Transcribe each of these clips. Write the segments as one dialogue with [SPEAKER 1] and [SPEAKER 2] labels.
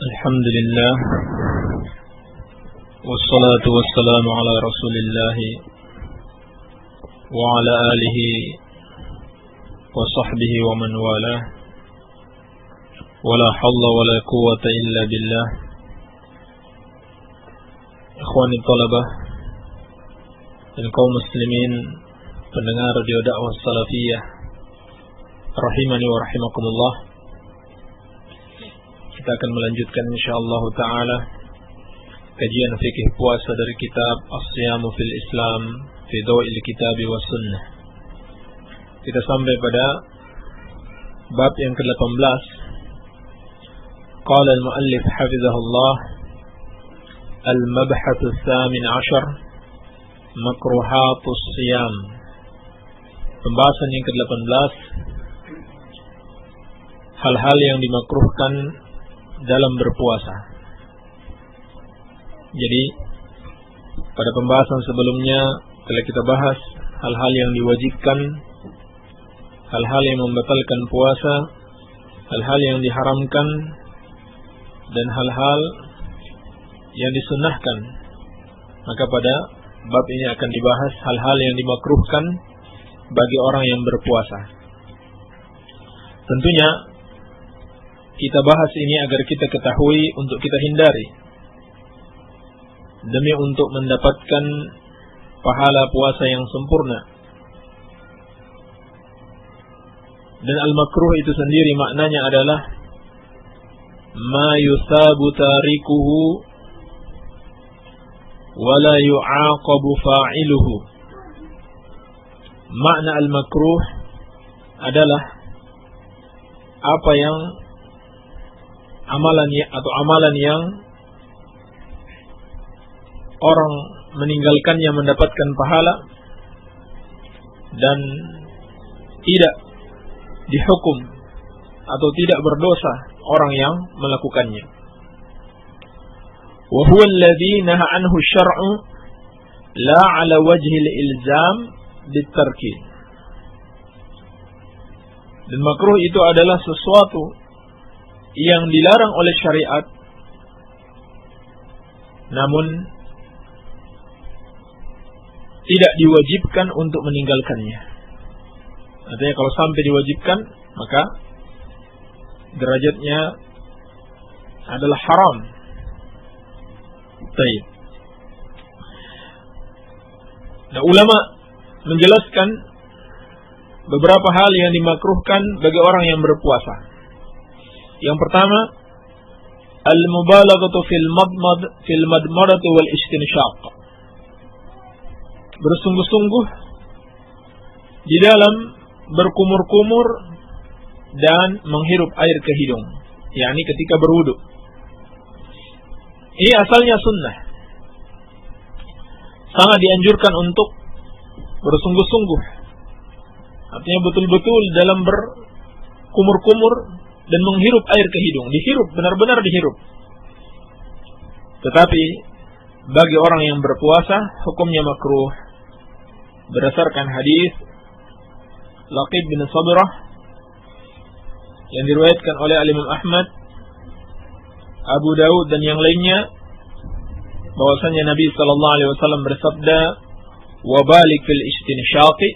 [SPEAKER 1] الحمد لله والصلاة والسلام على رسول الله وعلى آله وصحبه ومن والاه ولا حول ولا قوة إلا بالله. Ikhwani talabah dan kaum muslimin pendengar radio dakwah salafiyah rahimani wa rahimakumullah. Kita akan melanjutkan insyaallah taala kajian fikih puasa dari kitab As-Siyamu fil Islam fi Daw'il Kitab wa Sunnah. Kita sampai pada bab yang ke-18. Qala al-muallif hafizahullah al-mabhathu ats-tsamin 'ashar makruhatus siyam. Pembahasan yang ke-18, hal-hal yang dimakruhkan dalam berpuasa. Jadi pada pembahasan sebelumnya telah kita bahas hal-hal yang diwajibkan, hal-hal yang membatalkan puasa, hal-hal yang diharamkan, dan hal-hal yang disunnahkan. Maka pada bab ini akan dibahas hal-hal yang dimakruhkan bagi orang yang berpuasa. Tentunya kita bahas ini agar kita ketahui untuk kita hindari, demi untuk mendapatkan pahala puasa yang sempurna. Dan al-makruh itu sendiri maknanya adalah ma yusabu tarikuhu wa la yu'aqabu fa'iluhu. Makna al-makruh adalah apa yang amalan yang orang meninggalkannya mendapatkan pahala dan tidak dihukum atau tidak berdosa orang yang melakukannya. Wa huwa alladhi naha anhu syar'u la 'ala wajhi al-ilzam bitarki. Dan makruh itu adalah sesuatu yang dilarang oleh syariat, namun tidak diwajibkan untuk meninggalkannya. Artinya kalau sampai diwajibkan, maka derajatnya adalah haram. Baik. Nah, ulama menjelaskan beberapa hal yang dimakruhkan bagi orang yang berpuasa. Yang pertama, al-mubalaghatu fil madmadati wal istinshaq. Bersungguh-sungguh di dalam berkumur-kumur dan menghirup air ke hidung, yakni ketika berwudu. Ini asalnya sunnah. Sangat dianjurkan untuk bersungguh-sungguh. Artinya betul-betul dalam berkumur-kumur dan menghirup air ke hidung, dihirup, benar-benar dihirup. Tetapi bagi orang yang berpuasa hukumnya makruh berdasarkan hadis Laqib bin Sabrah yang diriwayatkan oleh Imam Ahmad, Abu Daud dan yang lainnya, bahwasanya Nabi sallallahu alaihi wasallam bersabda, "Wa balik fil istinshaqi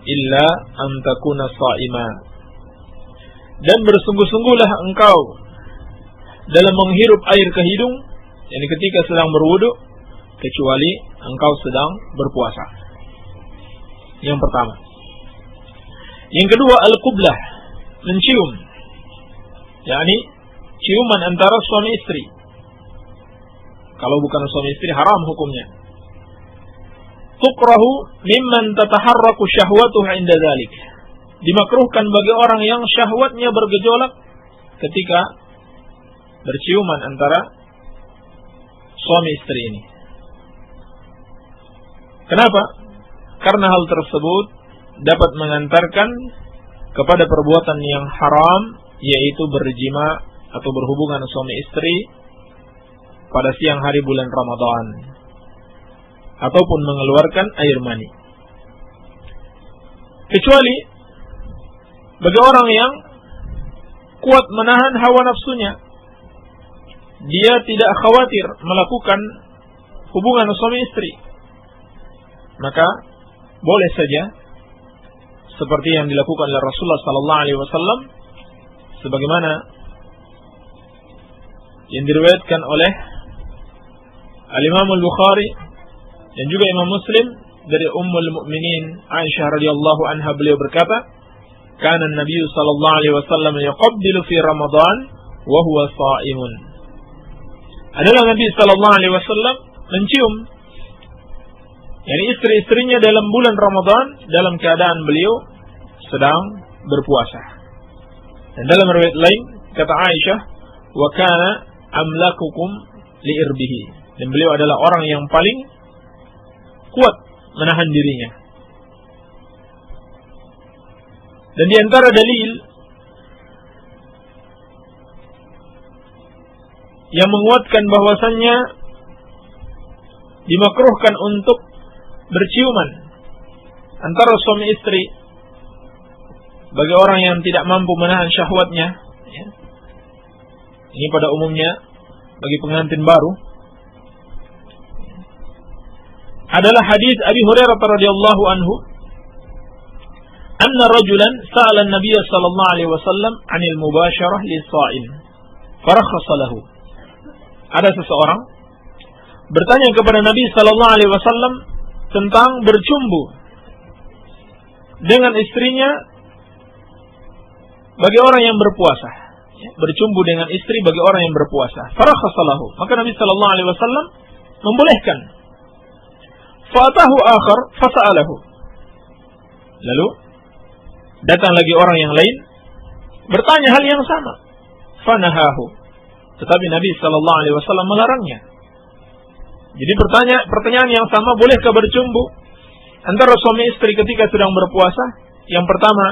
[SPEAKER 1] illa an takuna sha'ima." Dan bersungguh-sungguhlah engkau dalam menghirup air ke hidung, yakni ketika sedang berwudu, kecuali engkau sedang berpuasa. Yang pertama. Yang kedua, al-qublah, mencium, yakni ciuman antara suami istri. Kalau bukan suami istri haram hukumnya. Tukrahu mimman tataharraku syahwatuhu 'inda dzalik. Dimakruhkan bagi orang yang syahwatnya bergejolak ketika berciuman antara suami istri ini. Kenapa? Karena hal tersebut dapat mengantarkan kepada perbuatan yang haram, yaitu berjima atau berhubungan suami istri pada siang hari bulan Ramadan, ataupun mengeluarkan air mani. Kecuali bagi orang yang kuat menahan hawa nafsunya, dia tidak khawatir melakukan hubungan suami istri, maka boleh saja seperti yang dilakukan oleh Rasulullah sallallahu alaihi wasallam sebagaimana yang diriwayatkan oleh Al-Imam Al-Bukhari dan juga Imam Muslim dari Ummul Mukminin Aisyah radhiyallahu anha, beliau berkata, "Kana an-nabiy sallallahu alaihi wasallam yaqabbilu fi Ramadan wa huwa sha'imun." Adalah Nabi sallallahu alaihi wasallam mencium yakni istri-istrinya dalam bulan Ramadan dalam keadaan beliau sedang berpuasa. Dan dalam riwayat lain kata Aisyah, "Wa kana amlakukum liirbihi." Dan beliau adalah orang yang paling kuat menahan dirinya. Dan di antara dalil yang menguatkan bahwasannya dimakruhkan untuk berciuman antara suami istri bagi orang yang tidak mampu menahan syahwatnya, ya. Ini pada umumnya bagi pengantin baru, adalah hadis Abi Hurairah radhiyallahu anhu, anna rajulan sa'ala an-nabiy sallallahu alaihi wasallam 'anil mubasharah lis-sha'im farakhasa lahu. Ada seseorang bertanya kepada Nabi sallallahu alaihi wasallam tentang bercumbu dengan istrinya bagi orang yang berpuasa, ya, bercumbu dengan istri bagi orang yang berpuasa. Farakhasa lahu. Maka Nabi sallallahu alaihi wasallam membolehkan. Fa'atahu akhar fasa'alahu. Lalu datang lagi orang yang lain bertanya hal yang sama. Fanahahu. Tetapi Nabi sallallahu alaihi wasallam melarangnya. Jadi pertanyaan yang sama, bolehkah bercumbu antara suami istri ketika sedang berpuasa? Yang pertama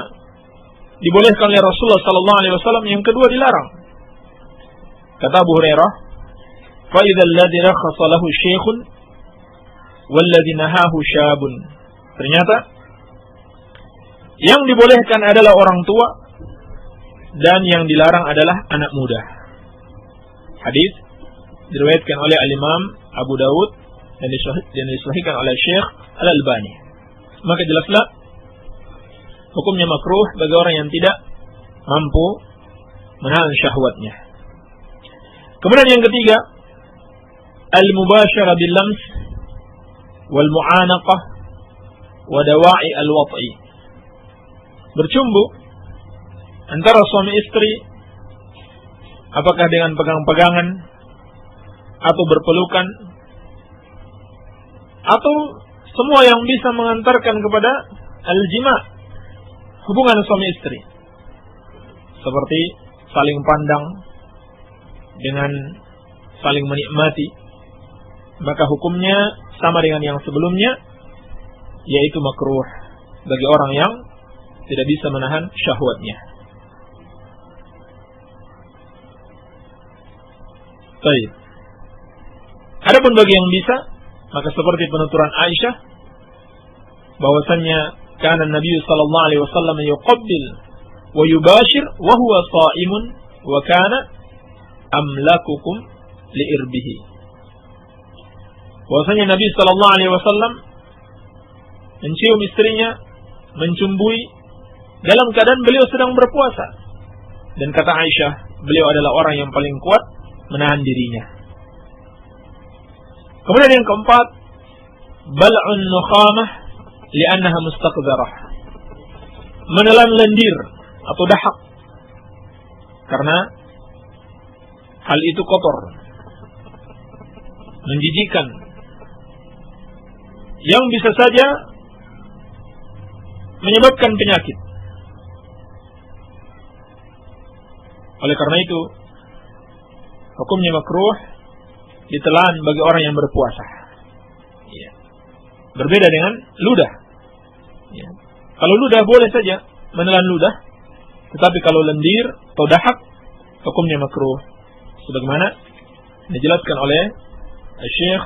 [SPEAKER 1] dibolehkan oleh Rasulullah sallallahu alaihi wasallam, yang kedua dilarang. Kata Abu Hurairah, "Fa idzal ladzi rakhasa lahu syekhun walladzi nahahu syabun." Ternyata yang dibolehkan adalah orang tua dan yang dilarang adalah anak muda. Hadis diriwayatkan oleh Al-Imam Abu Dawud dan disahihkan oleh Syekh Al-Albani. Maka jelaslah hukumnya makruh bagi orang yang tidak mampu menahan syahwatnya. Kemudian yang ketiga, al-mubasyarah bil lams wal mu'anaqah wa dawa'i al-wat'i. Bercumbu antara suami istri, apakah dengan pegang-pegangan atau berpelukan atau semua yang bisa mengantarkan kepada al-jima', hubungan suami istri, seperti saling pandang dengan saling menikmati, maka hukumnya sama dengan yang sebelumnya, yaitu makruh bagi orang yang tidak bisa menahan syahwatnya. Baik. Adapun bagi yang bisa, maka seperti penuturan Aisyah bahwasannya kana Nabi sallallahu alaihi wasallam yuqabbil wa yubashir wa huwa sha'imun wa kana amlakukum liirbihi. Bahwasanya Nabi sallallahu alaihi wasallam mencium istrinya, mencumbui dalam keadaan beliau sedang berpuasa. Dan kata Aisyah, beliau adalah orang yang paling kuat menahan dirinya. Kemudian yang keempat, bal'un nukhamah li'annaha mustaqdarah. Menelan lendir atau dahak karena hal itu kotor, menjijikkan, yang bisa saja menyebabkan penyakit. Oleh karena itu, hukumnya makruh ditelan bagi orang yang berpuasa. Ya. Berbeda dengan ludah. Ya. Kalau ludah boleh saja menelan ludah, tetapi kalau lendir atau dahak, hukumnya makruh. Sebagaimana dijelaskan oleh Syekh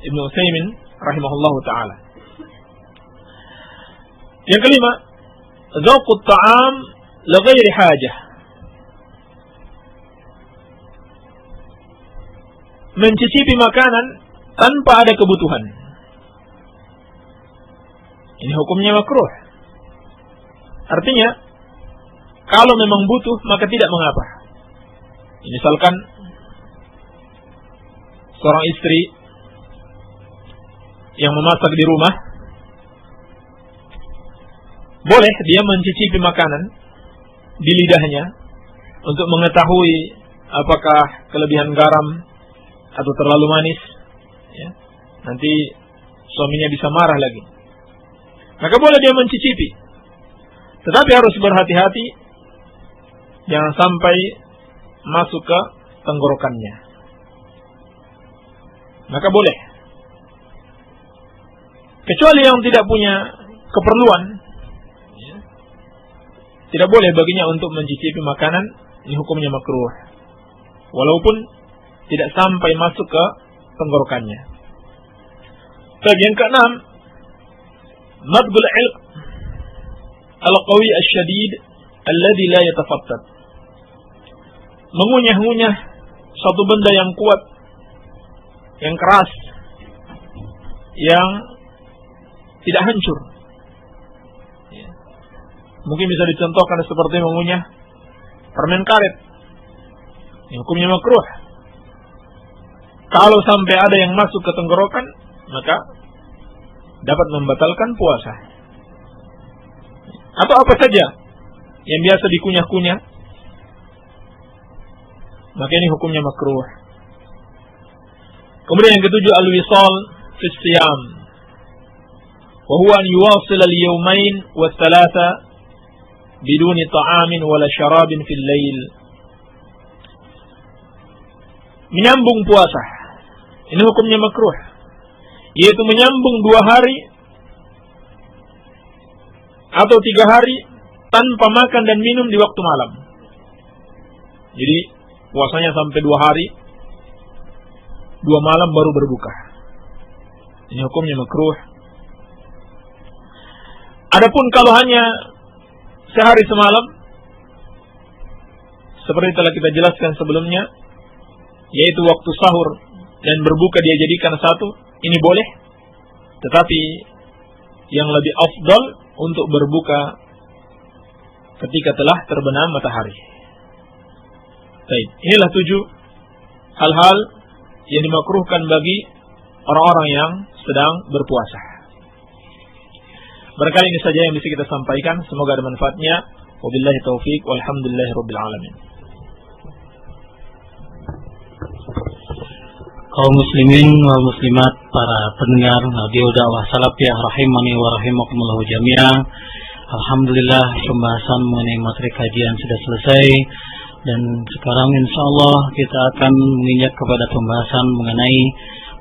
[SPEAKER 1] Ibnu Utsaimin rahimahullahu taala. Yang kelima, dzauqut ta'am li ghairi hajah. mencicipi makanan tanpa ada kebutuhan. Ini hukumnya makruh. Artinya, kalau memang butuh, maka tidak mengapa. Misalkan seorang istri yang memasak di rumah, boleh dia mencicipi makanan di lidahnya untuk mengetahui apakah kelebihan garam atau terlalu manis. Ya. Nanti suaminya bisa marah lagi. Maka boleh dia mencicipi. Tetapi harus berhati-hati, jangan sampai masuk ke tenggorokannya. Maka boleh. Kecuali yang tidak punya keperluan, ya, tidak boleh baginya untuk mencicipi makanan, ini hukumnya makruh. Walaupun tidak sampai masuk ke tenggorokannya. Bagian keenam, madbul ilq al-qawi asy-syadid alladhi la yatafattat. Mengunyah-ngunyah suatu benda yang kuat, yang keras, yang tidak hancur. Mungkin bisa dicontohkan seperti mengunyah permen karet. Ini hukumnya makruh. Kalau sampai ada yang masuk ke tenggorokan, maka dapat membatalkan puasa. Atau apa saja yang biasa dikunyah-kunyah, maka ini hukumnya makruh. Kemudian yang ketujuh, al-wisal fi siyam, wa huwa an yuwasil al-yawmain wa thalatha biduni ta'amin wala syarabin fil lail. Menyambung puasa, ini hukumnya makruh, yaitu menyambung 2 hari atau 3 hari tanpa makan dan minum di waktu malam. Jadi puasanya sampai 2 hari, 2 malam baru berbuka. Ini hukumnya makruh. Adapun kalau hanya sehari semalam, seperti telah kita jelaskan sebelumnya, yaitu waktu sahur dan berbuka dia jadikan satu, ini boleh. Tetapi yang lebih afdal untuk berbuka ketika telah terbenam matahari. Baik, inilah 7 hal-hal yang dimakruhkan bagi orang-orang yang sedang berpuasa. Barangkali ini saja yang bisa kita sampaikan. Semoga ada manfaatnya. Wabillahi taufiq walhamdulillahirabbil alamin.
[SPEAKER 2] Kaum muslimin wal muslimat, para pendengar radio dakwah salafiyah rahimani wa rahimakumullah jami'an. Alhamdulillah, pembahasan mengenai materi kajian sudah selesai, dan sekarang insyaallah kita akan menginjak kepada pembahasan mengenai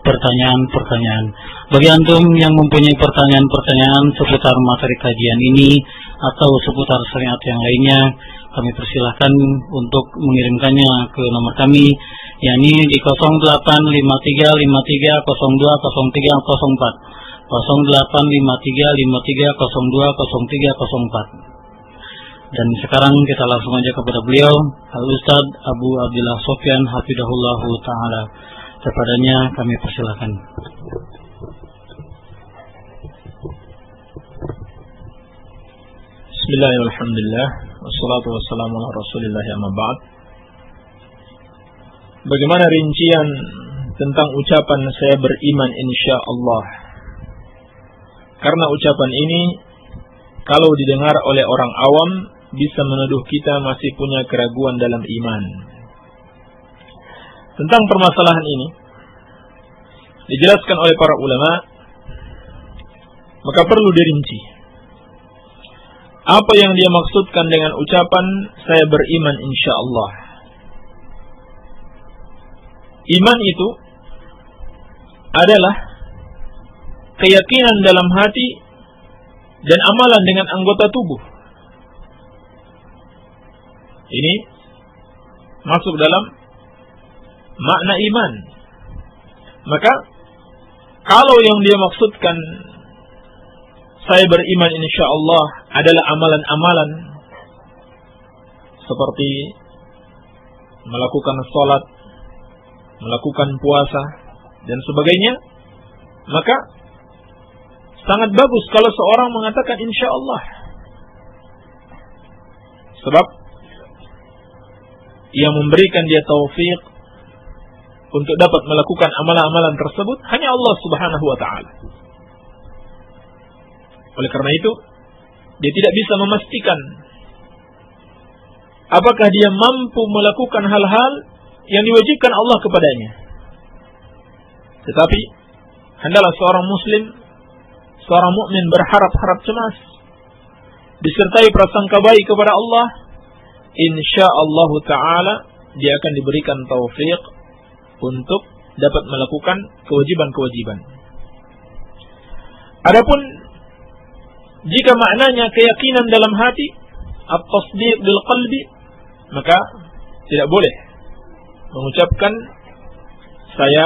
[SPEAKER 2] pertanyaan-pertanyaan. Bagi antum yang mempunyai pertanyaan-pertanyaan seputar materi kajian ini atau seputar syariat yang lainnya, kami persilahkan untuk mengirimkannya ke nomor kami, yakni di 085353020304, 085353020304. Dan sekarang kita langsung aja kepada beliau, Al-Ustaz Abu Abdillah Sofyan hafidhahullahu ta'ala. Kepadanya kami persilahkan.
[SPEAKER 1] Bismillahirrahmanirrahim. Alhamdulillah. Wassalatu wassalamu ala Rasulillah amma ba'd. Bagaimana rincian tentang ucapan saya beriman insyaallah? Karena ucapan ini kalau didengar oleh orang awam bisa menuduh kita masih punya keraguan dalam iman. Tentang permasalahan ini dijelaskan oleh para ulama, maka perlu dirinci apa yang dia maksudkan dengan ucapan saya beriman insyaallah. Iman itu adalah keyakinan dalam hati dan amalan dengan anggota tubuh. Ini masuk dalam makna iman. Maka kalau yang dia maksudkan saya beriman insyaallah adalah amalan-amalan seperti melakukan sholat, melakukan puasa dan sebagainya, maka sangat bagus kalau seorang mengatakan insya Allah. Sebab yang memberikan dia taufik untuk dapat melakukan amalan-amalan tersebut hanya Allah Subhanahu wa ta'ala. Oleh karena itu, dia tidak bisa memastikan apakah dia mampu melakukan hal-hal yang diwajibkan Allah kepadanya. Tetapi hendaklah seorang muslim, seorang mukmin berharap-harap cemas, disertai prasangka baik kepada Allah, insyaallah taala dia akan diberikan taufik untuk dapat melakukan kewajiban-kewajiban. Adapun jika maknanya keyakinan dalam hati, at-tasdiq bil qalbi, maka tidak boleh mengucapkan saya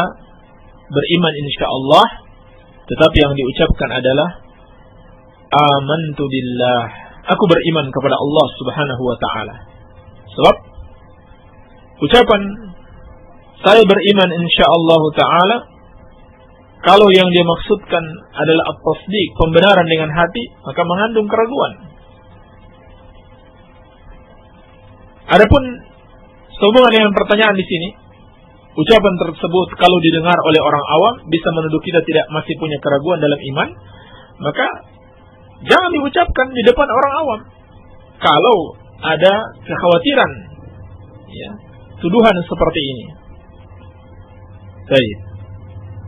[SPEAKER 1] beriman insyaallah, tetapi yang diucapkan adalah amantu billah, aku beriman kepada Allah Subhanahu wa ta'ala. Sebab ucapan saya beriman insyaallah ta'ala, kalau yang dia maksudkan adalah at-tasdiq, pembenaran dengan hati, maka mengandung keraguan. Adapun sehubungan dengan pertanyaan di sini, ucapan tersebut kalau didengar oleh orang awam bisa menuduh kita tidak masih punya keraguan dalam iman, maka jangan diucapkan di depan orang awam. Kalau ada kekhawatiran, ya, tuduhan seperti ini. Baik.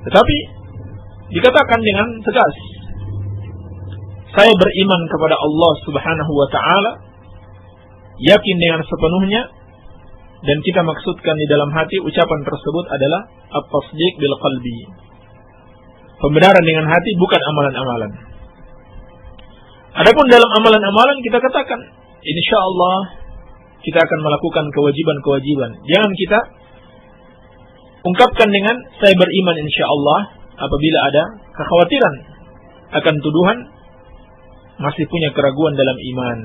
[SPEAKER 1] Tetapi dikatakan dengan tegas, saya beriman kepada Allah Subhanahu wa ta'ala, yakin dengan sepenuhnya, dan kita maksudkan di dalam hati ucapan tersebut adalah at-tasdiq bil qalbi, pembenaran dengan hati, bukan amalan-amalan. Adapun dalam amalan-amalan kita katakan insyaallah kita akan melakukan kewajiban-kewajiban. Jangan kita ungkapkan dengan saya beriman insyaallah apabila ada kekhawatiran akan tuduhan masih punya keraguan dalam iman.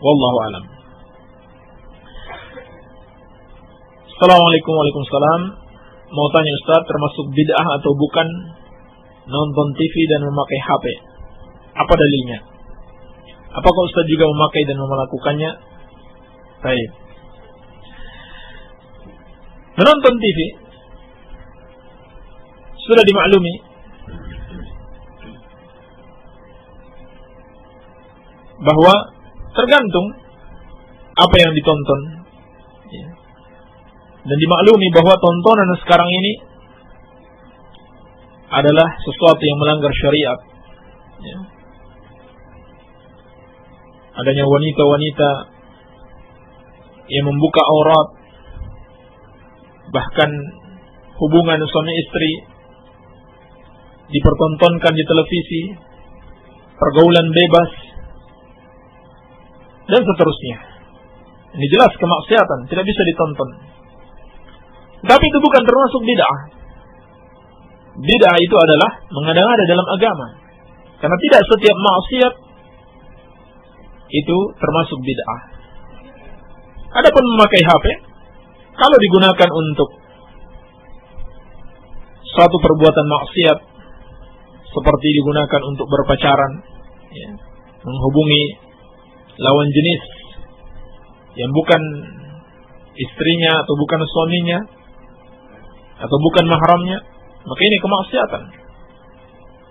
[SPEAKER 1] Wallahu alam. Assalamualaikum warahmatullahi wabarakatuh. Mau tanya Ustaz, termasuk bid'ah atau bukan nonton TV dan memakai HP? Apa dalilnya? Apakah Ustaz juga memakai dan melakukannya? Baik. Menonton TV sudah dimaklumi bahwa tergantung apa yang ditonton, ya. Dan dimaklumi bahwa tontonan sekarang ini adalah sesuatu yang melanggar syariat, ya. Adanya wanita-wanita yang membuka aurat, bahkan hubungan suami istri dipertontonkan di televisi, pergaulan bebas, dan seterusnya. Ini jelas kemaksiatan, tidak bisa ditonton. Tapi itu bukan termasuk bid'ah. Bid'ah itu adalah mengada-ngada dalam agama. Karena tidak setiap maksiat itu termasuk bid'ah. Adapun memakai HP, kalau digunakan untuk suatu perbuatan maksiat, seperti digunakan untuk berpacaran, ya, menghubungi lawan jenis yang bukan istrinya atau bukan suaminya atau bukan mahramnya, maka ini kemaksiatan.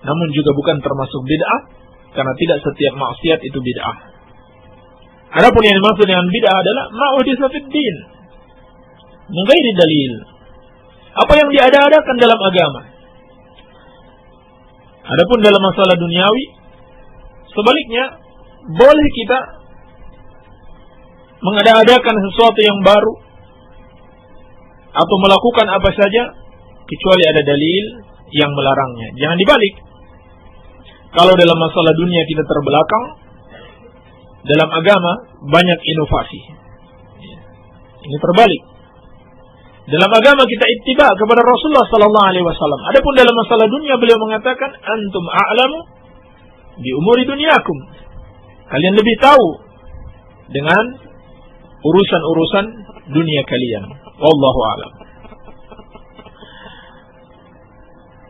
[SPEAKER 1] Namun juga bukan termasuk bid'ah, karena tidak setiap maksiat itu bid'ah. Adapun yang dimaksud dengan bid'ah adalah ma'uhditsa fid din min ghairi dalil, apa yang diada-adakan dalam agama. Adapun dalam masalah duniawi, sebaliknya boleh kita mengada-adakan sesuatu yang baru atau melakukan apa saja kecuali ada dalil yang melarangnya. Jangan dibalik. Kalau dalam masalah dunia kita terbelakang, dalam agama banyak inovasi. Ini terbalik. Dalam agama kita ittiba kepada Rasulullah sallallahu alaihi wasallam. Adapun dalam masalah dunia beliau mengatakan antum a'lamu bi umuri dunyakum. Kalian lebih tahu dengan urusan-urusan dunia kalian. Wallahu a'lam.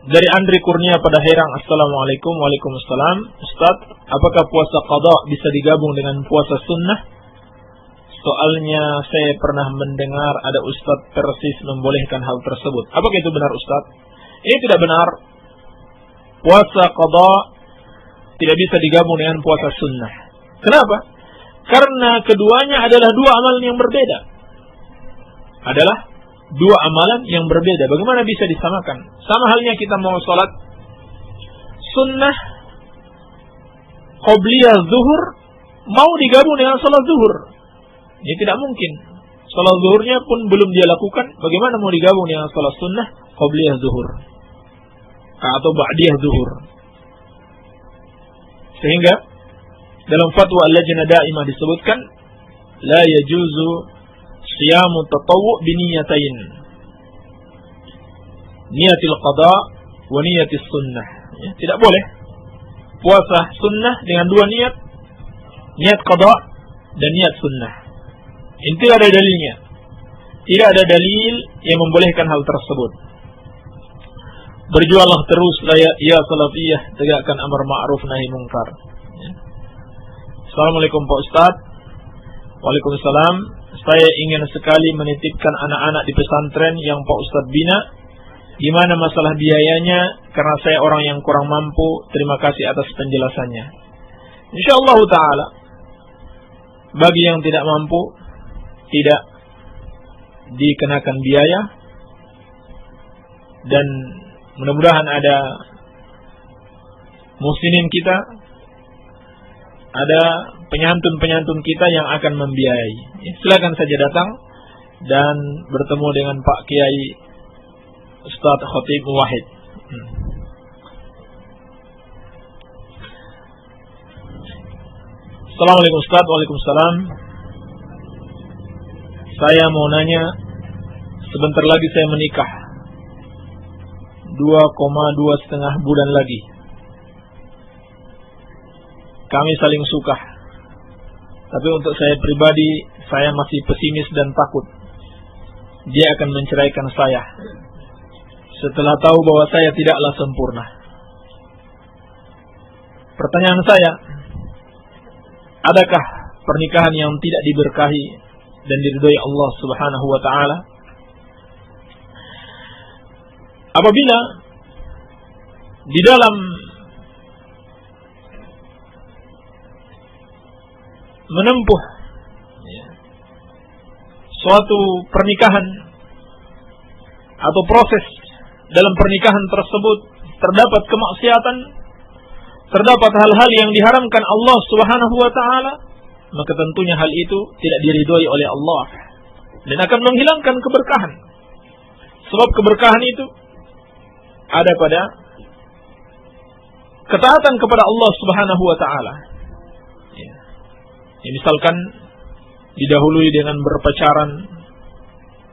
[SPEAKER 1] Dari Andri Kurnia pada Herang, Assalamualaikum. Waalaikumsalam. Ustaz, apakah puasa qada bisa digabung dengan puasa sunnah? Soalnya saya pernah mendengar ada Ustaz persis membolehkan hal tersebut. Apakah itu benar, Ustaz? Ini tidak benar. Puasa qada tidak bisa digabung dengan puasa sunnah. Kenapa? Karena keduanya adalah dua amalan yang berbeda. Bagaimana bisa disamakan? Sama halnya kita mau sholat sunnah qobliyah zuhur mau digabung dengan sholat zuhur. Ini tidak mungkin. Sholat zuhurnya pun belum dia lakukan. Bagaimana mau digabung dengan sholat sunnah qobliyah zuhur atau ba'diyah zuhur? Sehingga dalam fatwa al-lajnah daimah disebutkan la yajuzu siyamu tatawwu' biniyatain, niyatil qada wa niyatis sunnah. Ya, tidak boleh puasa sunnah dengan dua niat, niat qada dan niat sunnah. Ini tidak ada dalilnya. Tidak ada dalil yang membolehkan hal tersebut. Berjuanglah terus ya salafiyah, tegakkan amar ma'ruf nahi munkar. Ya. Assalamualaikum Pak Ustaz. Waalaikumsalam. Saya ingin sekali menitipkan anak-anak di pesantren yang Pak Ustaz bina. Gimana masalah biayanya? Karena saya orang yang kurang mampu. Terima kasih atas penjelasannya. InsyaAllah ta'ala, bagi yang tidak mampu, tidak dikenakan biaya. Dan mudah-mudahan ada muslimin kita, ada penyantun-penyantun kita yang akan membiayai. Silakan saja datang dan bertemu dengan Pak Kiai Ustaz Khatib Wahid. Assalamualaikum Ustaz. Waalaikumsalam. Saya mau nanya, sebentar lagi saya menikah. 2,5 bulan lagi. Kami saling suka. Tapi untuk saya pribadi, saya masih pesimis dan takut dia akan menceraikan saya setelah tahu bahwa saya tidaklah sempurna. Pertanyaan saya, adakah pernikahan yang tidak diberkahi dan diridhai Allah Subhanahu wa taala? Apabila di dalam menempuh suatu pernikahan atau proses dalam pernikahan tersebut terdapat kemaksiatan, terdapat hal-hal yang diharamkan Allah Subhanahu wa taala, maka tentunya hal itu tidak diridhoi oleh Allah dan akan menghilangkan keberkahan. Sebab keberkahan itu ada pada ketaatan kepada Allah Subhanahu wa taala. Ya, misalkan didahului dengan berpacaran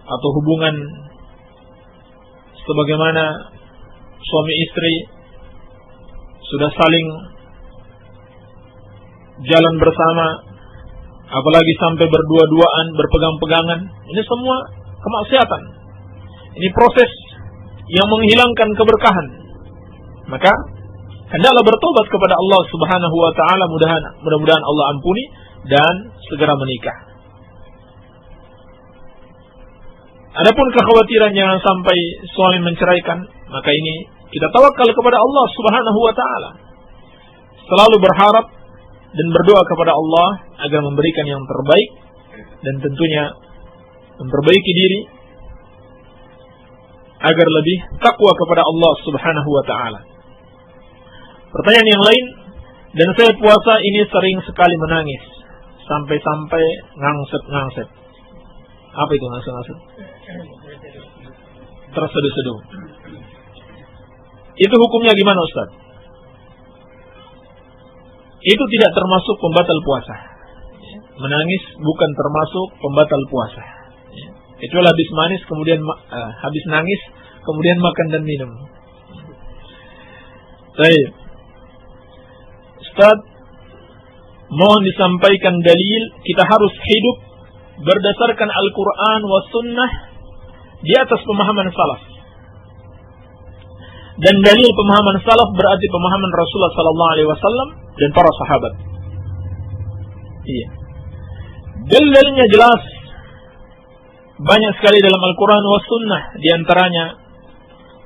[SPEAKER 1] atau hubungan sebagaimana suami istri sudah saling jalan bersama, apalagi sampai berdua-duaan, berpegang-pegangan. Ini semua kemaksiatan. Ini proses yang menghilangkan keberkahan. Maka hendaklah bertobat kepada Allah Subhanahu wa taala, mudah-mudahan Allah ampuni dan segera menikah. Adapun kekhawatiran jangan sampai suami menceraikan, maka ini kita tawakal kepada Allah Subhanahu wa taala. Selalu berharap dan berdoa kepada Allah agar memberikan yang terbaik dan tentunya memperbaiki diri agar lebih takwa kepada Allah Subhanahu wa taala. Pertanyaan yang lain, dan saya puasa ini sering sekali menangis sampai-sampai ngangset-ngangset. Apa itu ngangset-ngangset? Terseduh-seduh. Itu hukumnya gimana, Ustaz? Itu tidak termasuk pembatal puasa. Menangis bukan termasuk pembatal puasa. Kecuali habis manis kemudian habis nangis kemudian makan dan minum. Baik. Ustaz, mohon disampaikan dalil kita harus hidup berdasarkan Al-Quran wa Sunnah di atas pemahaman salaf. Dan dalil pemahaman salaf berarti pemahaman Rasulullah sallallahu alaihi wasallam dan para sahabat. Iya. Dalilnya jelas. Banyak sekali dalam Al-Qur'an was sunnah, di antaranya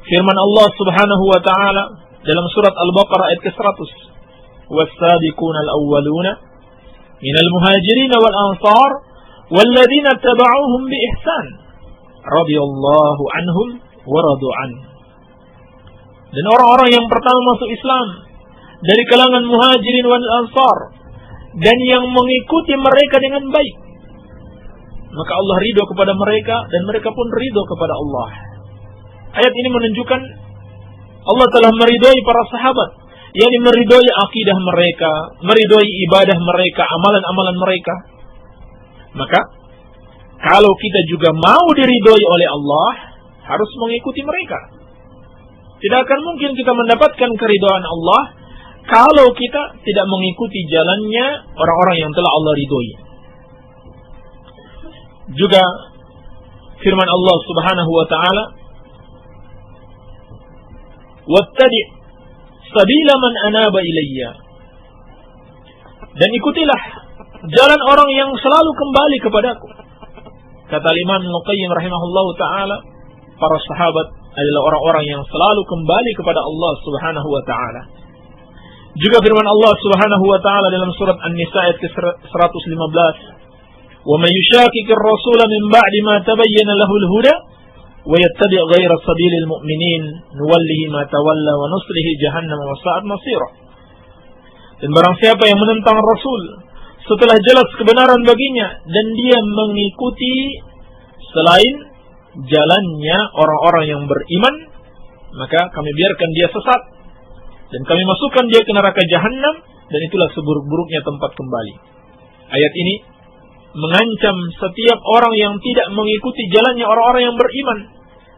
[SPEAKER 1] firman Allah Subhanahu wa taala dalam surat Al-Baqarah ayat ke-100. Was-sabiquna al-awwaluna minal muhajirin wal ansar walladzina tabauhum bi ihsan radhiyallahu anhum wa radu an. Dan orang-orang yang pertama masuk Islam dari kalangan muhajirin wal ansar dan yang mengikuti mereka dengan baik, maka Allah ridho kepada mereka dan mereka pun ridho kepada Allah. Ayat ini menunjukkan Allah telah meridhoi para sahabat, yakni meridhoi akidah mereka, meridhoi ibadah mereka, amalan-amalan mereka. Maka kalau kita juga mau diridhoi oleh Allah, harus mengikuti mereka. Tidak akan mungkin kita mendapatkan keridhaan Allah kalau kita tidak mengikuti jalannya orang-orang yang telah Allah ridhoi. Juga firman Allah Subhanahu wa taala, "Wattabi' sabila man anaba ilayya." Dan ikutilah jalan orang yang selalu kembali kepadaku. Kata Imam Al-Qayyim rahimahullahu taala, para sahabat adalah orang-orang yang selalu kembali kepada Allah Subhanahu wa taala. Juga firman Allah Subhanahu wa taala dalam surat An-Nisa ayat ke-115, "Wa may yushaqiqir rasula min ba'di ma tabayyana lahul huda wa yattabi' ghayra sabilil mu'minin nuwallihi ma tawalla wa nuslihi jahannam wa sa'at masira." Dan barang siapa yang menentang Rasul setelah jelas kebenaran baginya dan dia mengikuti selain jalannya orang-orang yang beriman, maka kami biarkan dia sesat dan kami masukkan dia ke neraka jahannam, dan itulah seburuk-buruknya tempat kembali. Ayat ini mengancam setiap orang yang tidak mengikuti jalannya orang-orang yang beriman.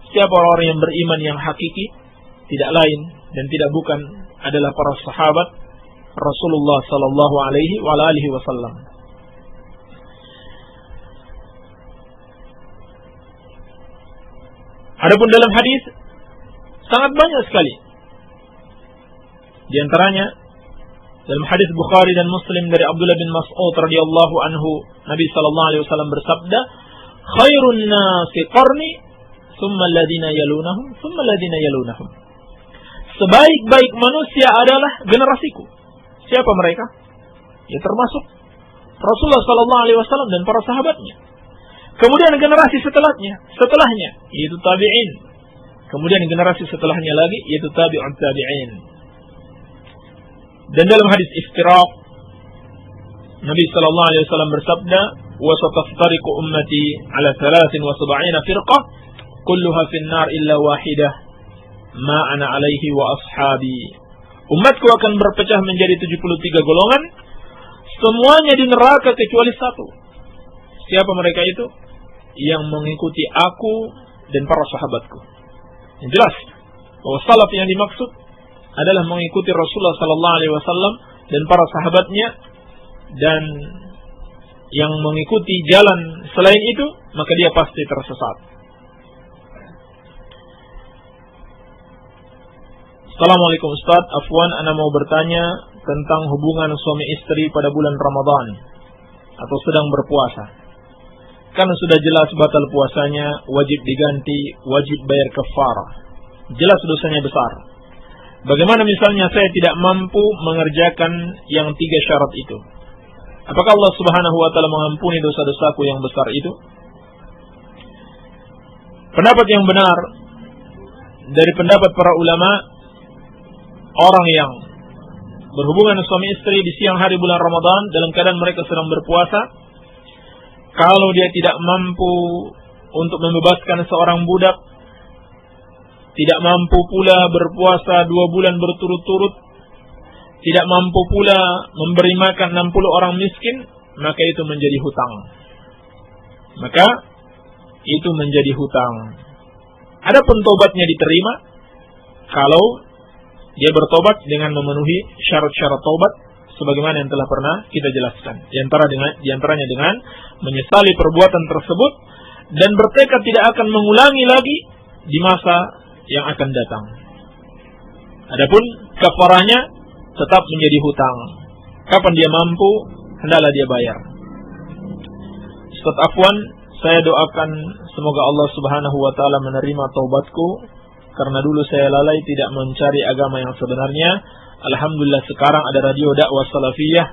[SPEAKER 1] Siapa orang-orang yang beriman yang hakiki? Tidak lain dan tidak bukan adalah para sahabat Rasulullah sallallahu alaihi wa alihi wasallam. Adapun dalam hadis sangat banyak sekali. Di antaranya dalam hadis Bukhari dan Muslim dari Abdullah bin Mas'ud radhiyallahu anhu, Nabi sallallahu alaihi wasallam bersabda, "Khairun nasi qarni, thumma alladhina yalunahum, thumma alladhina yalunahum." Sebaik-baik manusia adalah generasiku. Siapa mereka? Ya termasuk Rasulullah sallallahu alaihi wasallam dan para sahabatnya. Kemudian generasi setelahnya yaitu tabi'in. Kemudian generasi setelahnya lagi yaitu tabi'un tabi'in. Dan dalam hadis iftiraq, Nabi sallallahu alaihi wasallam bersabda, "Wa sataftariqu ummati ala 73 firqah, kulluha fin-nar illa wahidah, ma ana alaihi wa ashabi." Umatku akan berpecah menjadi 73 golongan, semuanya di neraka kecuali satu. Siapa mereka itu? Yang mengikuti aku dan para sahabatku. Yang jelas bahwa salaf yang dimaksud adalah mengikuti Rasulullah sallallahu alaihi wasallam dan para sahabatnya, dan yang mengikuti jalan selain itu maka dia pasti tersesat. Assalamualaikum Ustaz, afwan ana mau bertanya tentang hubungan suami istri pada bulan Ramadan atau sedang berpuasa. Kan sudah jelas batal puasanya, wajib diganti, wajib bayar kafarah. Jelas dosanya besar. Bagaimana misalnya saya tidak mampu mengerjakan yang 3 syarat itu? Apakah Allah Subhanahu wa taala mengampuni dosa-dosaku yang besar itu? Pendapat yang benar dari pendapat para ulama, orang yang berhubungan suami istri di siang hari bulan Ramadan dalam keadaan mereka sedang berpuasa, kalau dia tidak mampu untuk membebaskan seorang budak, tidak mampu pula berpuasa 2 bulan berturut-turut, tidak mampu pula memberi makan 60 orang miskin, maka itu menjadi hutang. Maka itu menjadi hutang. Adapun tobatnya diterima kalau dia bertobat dengan memenuhi syarat-syarat tobat sebagaimana yang telah pernah kita jelaskan. Di antaranya dengan menyesali perbuatan tersebut dan bertekad tidak akan mengulangi lagi di masa yang akan datang. Adapun kafarahnya tetap menjadi hutang. Kapan dia mampu, hendaklah dia bayar. Ustaz afwan, saya doakan semoga Allah Subhanahu wa taala menerima taubatku karena dulu saya lalai tidak mencari agama yang sebenarnya. Alhamdulillah sekarang ada radio dakwah salafiyah,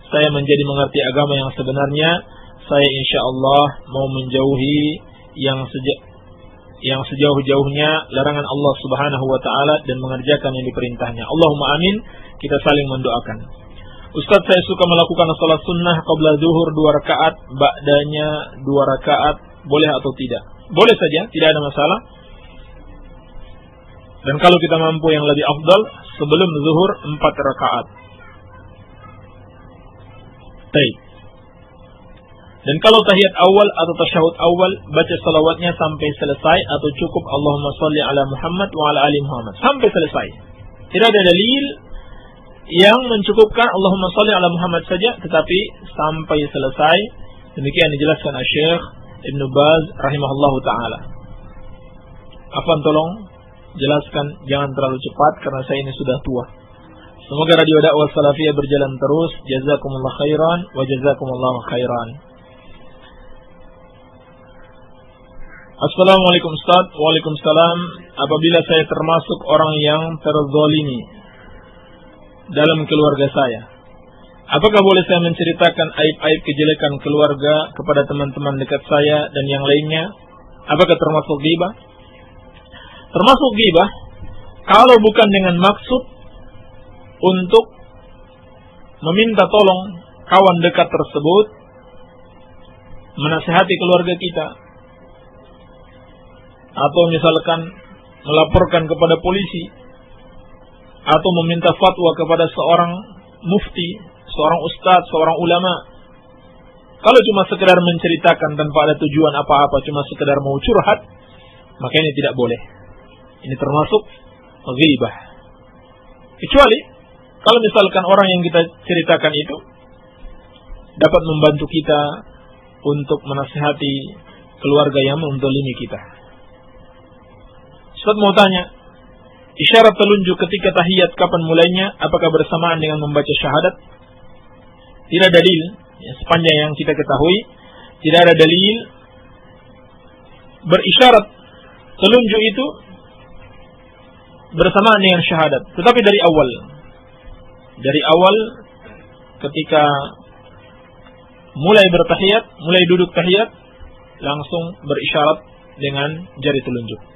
[SPEAKER 1] saya menjadi mengerti agama yang sebenarnya. Saya insyaallah mau menjauhi yang sejauh-jauhnya larangan Allah Subhanahu wa taala dan mengerjakan yang diperintahnya. Allahumma amin. Kita saling mendoakan. Ustaz, saya suka melakukan salat sunnah qabla zuhur 2 rakaat, ba'danya 2 rakaat, boleh atau tidak? Boleh saja, tidak ada masalah. Dan kalau kita mampu yang lebih afdal, sebelum zuhur 4 rakaat. Baik. Dan kalau tahiyat awal atau tasyahud awal, baca salawatnya sampai selesai atau cukup Allahumma shalli ala Muhammad wa ala ali Muhammad sampai selesai. Tidak ada dalil yang mencukupkan Allahumma shalli ala Muhammad saja tetapi sampai selesai. Demikian dijelaskan Syekh Ibn Baz rahimahullahu taala. Afwan, tolong jelaskan, jangan terlalu cepat karena saya ini sudah tua. Semoga radio dakwah salafiyah berjalan terus. Jazakumullah khairan wa jazakumullah khairan. Assalamualaikum Ustaz. Waalaikumsalam. Apabila saya termasuk orang yang terzalimi dalam keluarga saya, apakah boleh saya menceritakan aib-aib kejelekan keluarga kepada teman-teman dekat saya dan yang lainnya? Apakah termasuk ghibah? Termasuk ghibah kalau bukan dengan maksud untuk meminta tolong kawan dekat tersebut menasihati keluarga kita, atau misalkan melaporkan kepada polisi, atau meminta fatwa kepada seorang mufti, seorang ustadz, seorang ulama. Kalau cuma sekedar menceritakan tanpa ada tujuan apa-apa, cuma sekedar mau curhat, maka ini tidak boleh. Ini termasuk ghibah. Kecuali kalau misalkan orang yang kita ceritakan itu dapat membantu kita untuk menasihati keluarga yang menzalimi kita. Ustaz mau tanya, isyarat telunjuk ketika tahiyat kapan mulainya? Apakah bersamaan dengan membaca syahadat? Tidak ada dalil, ya, sepanjang yang kita ketahui tidak ada dalil berisyarat telunjuk itu bersamaan dengan syahadat. Tetapi dari awal ketika mulai bertahiyat, mulai duduk tahiyat, langsung berisyarat dengan jari telunjuk.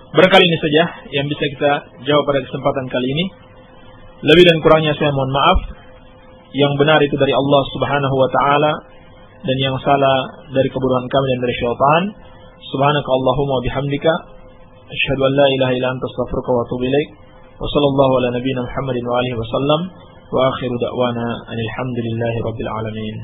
[SPEAKER 1] Barangkali ini saja yang bisa kita jawab pada kesempatan kali ini. Lebih dan kurangnya saya mohon maaf. Yang benar itu dari Allah Subhanahu wa taala dan yang salah dari keburukan kami dan dari syaitan. Subhanaka Allahumma wa bihamdika asyhadu an la ilaha illa anta astaghfiruka wa atubu ilaik. Wa sallallahu ala nabiyyina Muhammadin wa alihi wasallam wa akhiru da'wana alhamdulillahi rabbil alamin.